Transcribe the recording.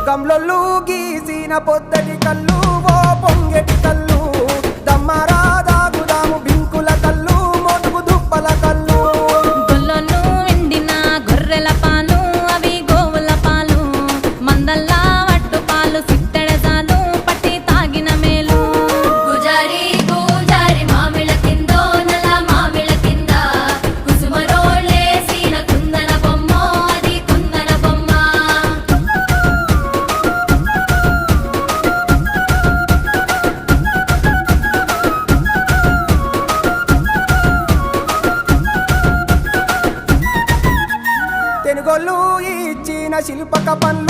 గమ్లొల్లు గీసిన పొద్దటి కళ్ళు ఓ పొంగెటి కళ్ళు దమ్మరా దాగుదాము బింకుల కళ్ళు మోతుకు దుప్పల కళ్ళు గొల్లలు ఎండిన గొర్రెల పాలు అవి గోవుల పాలు మందల్లా వట్టు పాలు సిట్టెడజాలు పట్టి తాగిన మేలు గుజారి గుజారి మామిళ్ళ కిందో నల్ల మామిళ్ళ కింద కుసుమరోళ్ళేసిన కుందన బొమ్మ అది కుందన బొమ్మ తెనుగోళ్ళు ఇచ్చిన శిల్పక పనులు